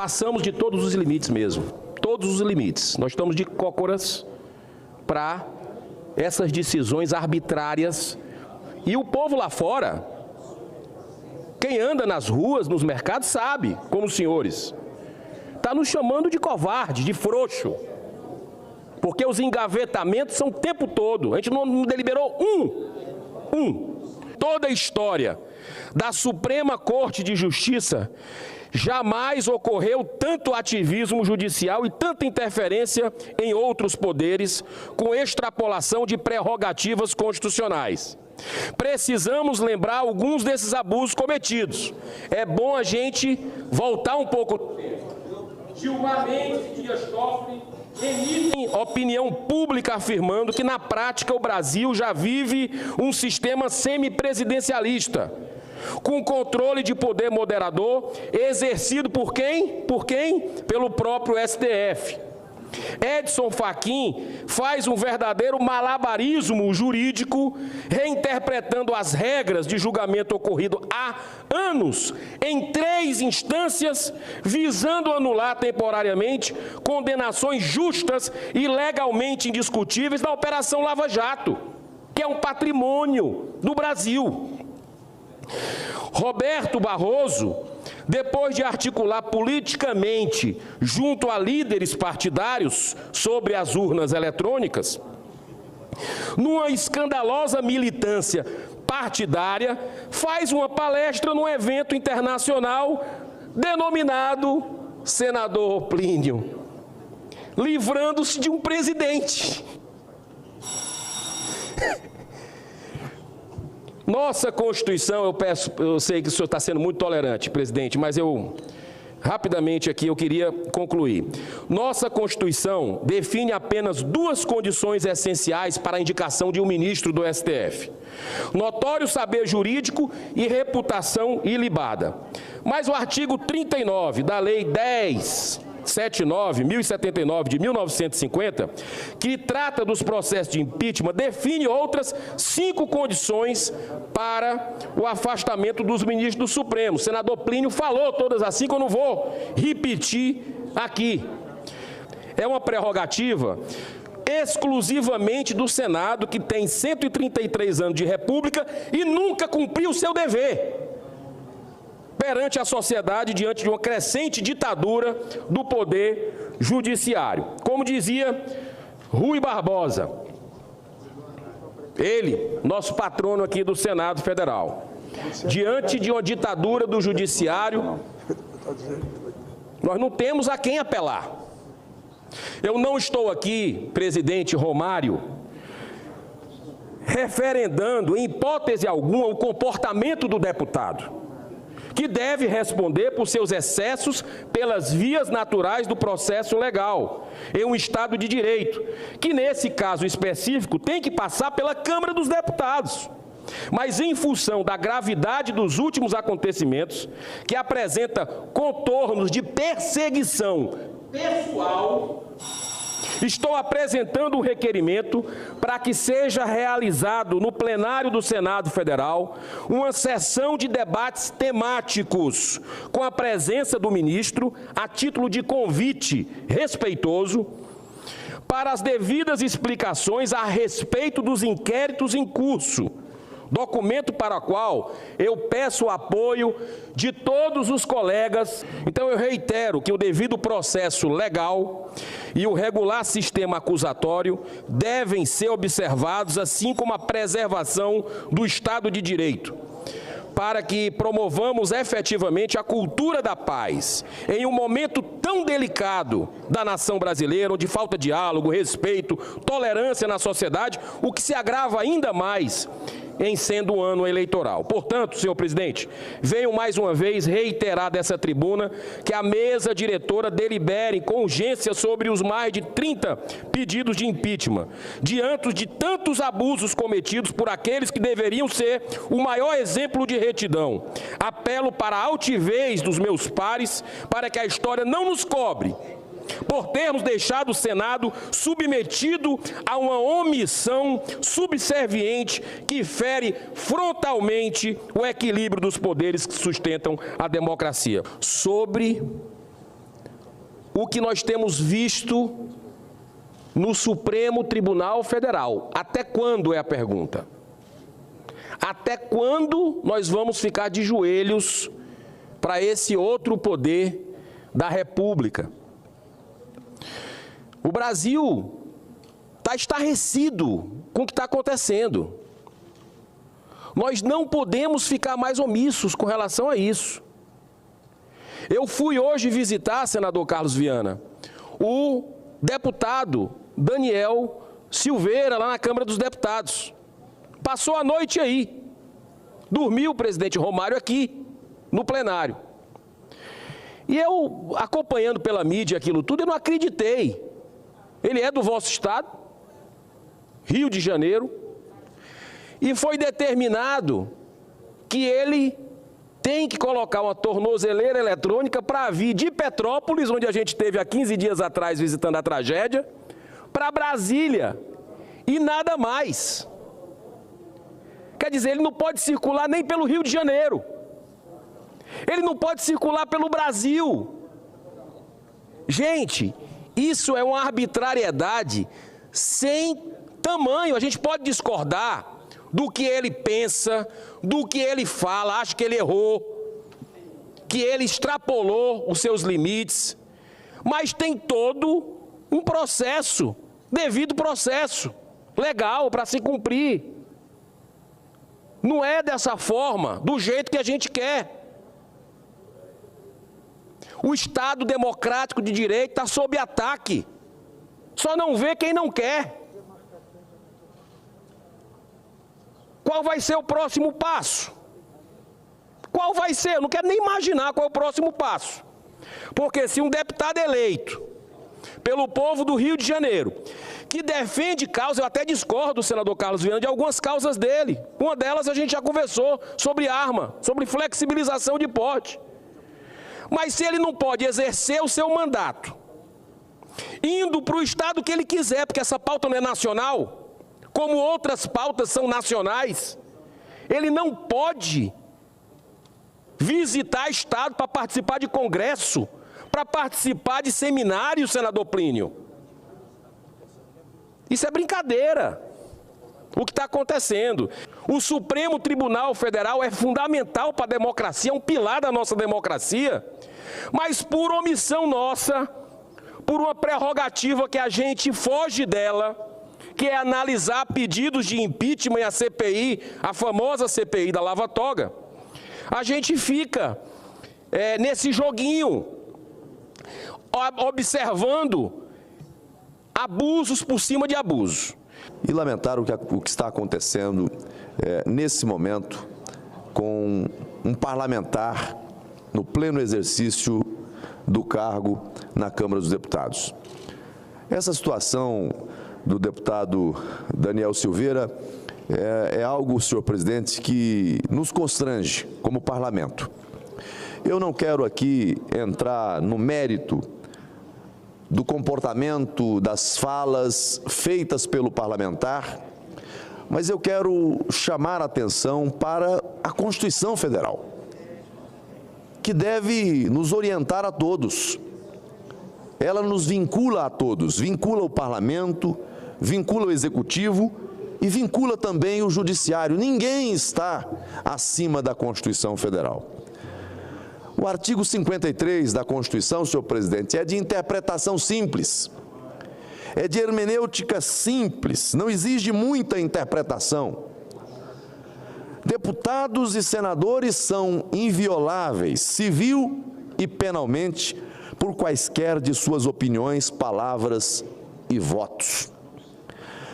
passamos de todos os limites mesmo, todos os limites. Nós estamos de cócoras para essas decisões arbitrárias. E o povo lá fora, quem anda nas ruas, nos mercados, sabe, como os senhores, está nos chamando de covarde, de frouxo, porque os engavetamentos são o tempo todo. A gente não deliberou Toda a história da Suprema Corte de Justiça jamais ocorreu tanto ativismo judicial e tanta interferência em outros poderes com extrapolação de prerrogativas constitucionais. Precisamos lembrar alguns desses abusos cometidos. É bom a gente voltar um pouco. Gilmar Mendes e Dias Toffoli emitem opinião pública afirmando que, na prática, o Brasil já vive um sistema semipresidencialista, com controle de poder moderador, exercido por quem? Por quem? Pelo próprio STF. Edson Fachin faz um verdadeiro malabarismo jurídico, reinterpretando as regras de julgamento ocorrido há anos, em 3 instâncias, visando anular temporariamente condenações justas e legalmente indiscutíveis da Operação Lava Jato, que é um patrimônio do Brasil. Roberto Barroso, depois de articular politicamente junto a líderes partidários sobre as urnas eletrônicas, numa escandalosa militância partidária, faz uma palestra num evento internacional denominado Senador Plínio, livrando-se de um presidente. Nossa Constituição, eu sei que o senhor está sendo muito tolerante, presidente, mas rapidamente aqui eu queria concluir. Nossa Constituição define apenas 2 condições essenciais para a indicação de um ministro do STF: notório saber jurídico e reputação ilibada. Mas o artigo 39 da Lei 1079 de 1950, que trata dos processos de impeachment, define outras 5 condições para o afastamento dos ministros do Supremo. O senador Plínio falou todas as 5, eu não vou repetir aqui. É uma prerrogativa exclusivamente do Senado, que tem 133 anos de república e nunca cumpriu o seu dever perante a sociedade, diante de uma crescente ditadura do poder judiciário. Como dizia Rui Barbosa, ele, nosso patrono aqui do Senado Federal, diante de uma ditadura do judiciário, nós não temos a quem apelar. Eu não estou aqui, presidente Romário, referendando, em hipótese alguma, o comportamento do deputado, que deve responder por seus excessos pelas vias naturais do processo legal, em um Estado de Direito, que nesse caso específico tem que passar pela Câmara dos Deputados. Mas em função da gravidade dos últimos acontecimentos, que apresenta contornos de perseguição pessoal, estou apresentando um requerimento para que seja realizado no plenário do Senado Federal uma sessão de debates temáticos com a presença do ministro, a título de convite respeitoso, para as devidas explicações a respeito dos inquéritos em curso, documento para o qual eu peço o apoio de todos os colegas. Então eu reitero que o devido processo legal e o regular sistema acusatório devem ser observados, assim como a preservação do Estado de Direito, para que promovamos efetivamente a cultura da paz, em um momento tão delicado da nação brasileira, onde falta diálogo, respeito, tolerância na sociedade, o que se agrava ainda mais em sendo um ano eleitoral. Portanto, senhor presidente, venho mais uma vez reiterar dessa tribuna que a mesa diretora delibere com urgência sobre os mais de 30 pedidos de impeachment, diante de tantos abusos cometidos por aqueles que deveriam ser o maior exemplo de retidão. Apelo para a altivez dos meus pares, para que a história não nos cobre por termos deixado o Senado submetido a uma omissão subserviente que fere frontalmente o equilíbrio dos poderes que sustentam a democracia. Sobre o que nós temos visto no Supremo Tribunal Federal. Até quando é a pergunta? Até quando nós vamos ficar de joelhos para esse outro poder da República? O Brasil está estarrecido com o que está acontecendo. Nós não podemos ficar mais omissos com relação a isso. Eu fui hoje visitar, senador Carlos Viana, o deputado Daniel Silveira, lá na Câmara dos Deputados. Passou a noite aí. Dormiu o presidente Romário aqui, no plenário. E eu, acompanhando pela mídia aquilo tudo, eu não acreditei. Ele é do vosso estado, Rio de Janeiro, e foi determinado que ele tem que colocar uma tornozeleira eletrônica para vir de Petrópolis, onde a gente esteve há 15 dias atrás visitando a tragédia, para Brasília, e nada mais. Quer dizer, ele não pode circular nem pelo Rio de Janeiro. Ele não pode circular pelo Brasil. Gente, isso é uma arbitrariedade sem tamanho. A gente pode discordar do que ele pensa, do que ele fala, acha que ele errou, que ele extrapolou os seus limites, mas tem todo um processo, devido processo legal para se cumprir. Não é dessa forma, do jeito que a gente quer. O Estado democrático de direito está sob ataque. Só não vê quem não quer. Qual vai ser o próximo passo? Qual vai ser? Eu não quero nem imaginar qual é o próximo passo. Porque se um deputado eleito pelo povo do Rio de Janeiro, que defende causa, eu até discordo do senador Carlos Viana de algumas causas dele. Uma delas a gente já conversou sobre arma, sobre flexibilização de porte. Mas se ele não pode exercer o seu mandato, indo para o estado que ele quiser, porque essa pauta não é nacional, como outras pautas são nacionais, ele não pode visitar estado para participar de congresso, para participar de seminário, senador Plínio. Isso é brincadeira, o que está acontecendo. O Supremo Tribunal Federal é fundamental para a democracia, é um pilar da nossa democracia, mas por omissão nossa, por uma prerrogativa que a gente foge dela, que é analisar pedidos de impeachment e a CPI, a famosa CPI da Lava Toga, a gente fica nesse joguinho, observando abusos por cima de abusos. E lamentar o que está acontecendo nesse momento com um parlamentar no pleno exercício do cargo na Câmara dos Deputados. Essa situação do deputado Daniel Silveira é algo, senhor presidente, que nos constrange como parlamento. Eu não quero aqui entrar no mérito do comportamento, das falas feitas pelo parlamentar, mas eu quero chamar a atenção para a Constituição Federal, que deve nos orientar a todos. Ela nos vincula a todos, vincula o parlamento, vincula o executivo e vincula também o judiciário. Ninguém está acima da Constituição Federal. O artigo 53 da Constituição, senhor presidente, é de interpretação simples, é de hermenêutica simples, não exige muita interpretação. Deputados e senadores são invioláveis, civil e penalmente, por quaisquer de suas opiniões, palavras e votos.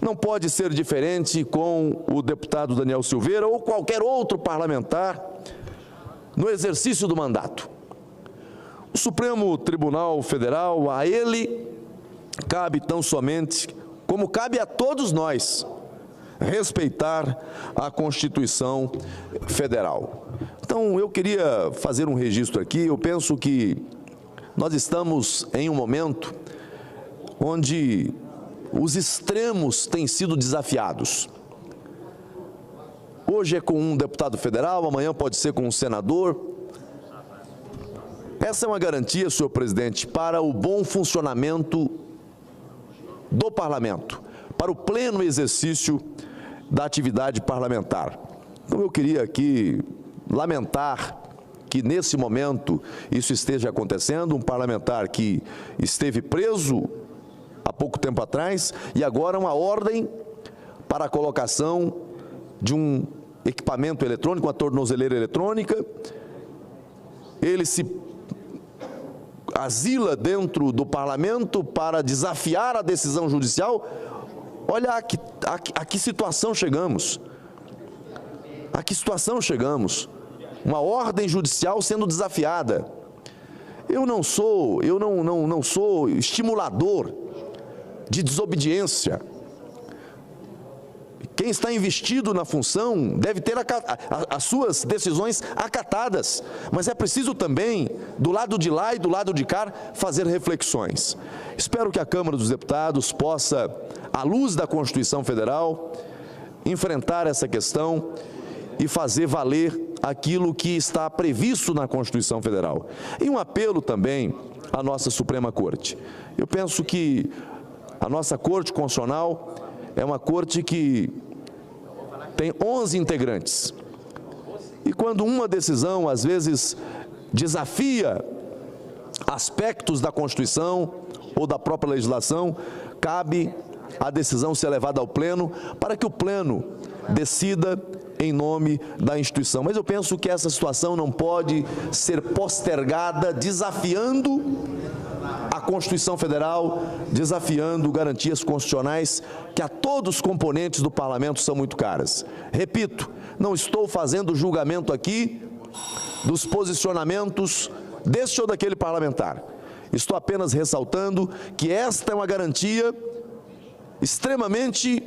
Não pode ser diferente com o deputado Daniel Silveira ou qualquer outro parlamentar no exercício do mandato. O Supremo Tribunal Federal, a ele cabe tão somente, como cabe a todos nós, respeitar a Constituição Federal. Então, eu queria fazer um registro aqui. Eu penso que nós estamos em um momento onde os extremos têm sido desafiados. Hoje é com um deputado federal, amanhã pode ser com um senador. Essa é uma garantia, senhor presidente, para o bom funcionamento do parlamento, para o pleno exercício da atividade parlamentar. Então, eu queria aqui lamentar que, nesse momento, isso esteja acontecendo, um parlamentar que esteve preso há pouco tempo atrás e agora uma ordem para a colocação de um equipamento eletrônico, uma tornozeleira eletrônica. Ele se asila dentro do parlamento para desafiar a decisão judicial. Olha a que situação chegamos. A que situação chegamos. Uma ordem judicial sendo desafiada. Eu não sou estimulador de desobediência. Quem está investido na função deve ter as suas decisões acatadas, mas é preciso também, do lado de lá e do lado de cá, fazer reflexões. Espero que a Câmara dos Deputados possa, à luz da Constituição Federal, enfrentar essa questão e fazer valer aquilo que está previsto na Constituição Federal. E um apelo também à nossa Suprema Corte. Eu penso que a nossa Corte Constitucional é uma corte que tem 11 integrantes. E quando uma decisão, às vezes, desafia aspectos da Constituição ou da própria legislação, cabe a decisão ser levada ao Pleno para que o Pleno decida em nome da instituição. Mas eu penso que essa situação não pode ser postergada desafiando a Constituição Federal, desafiando garantias constitucionais que a todos os componentes do parlamento são muito caras. Repito, não estou fazendo julgamento aqui dos posicionamentos deste ou daquele parlamentar. Estou apenas ressaltando que esta é uma garantia extremamente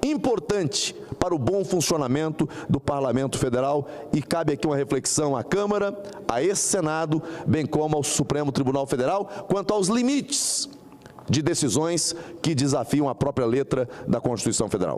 importante para o bom funcionamento do Parlamento Federal e cabe aqui uma reflexão à Câmara, a esse Senado, bem como ao Supremo Tribunal Federal, quanto aos limites de decisões que desafiam a própria letra da Constituição Federal.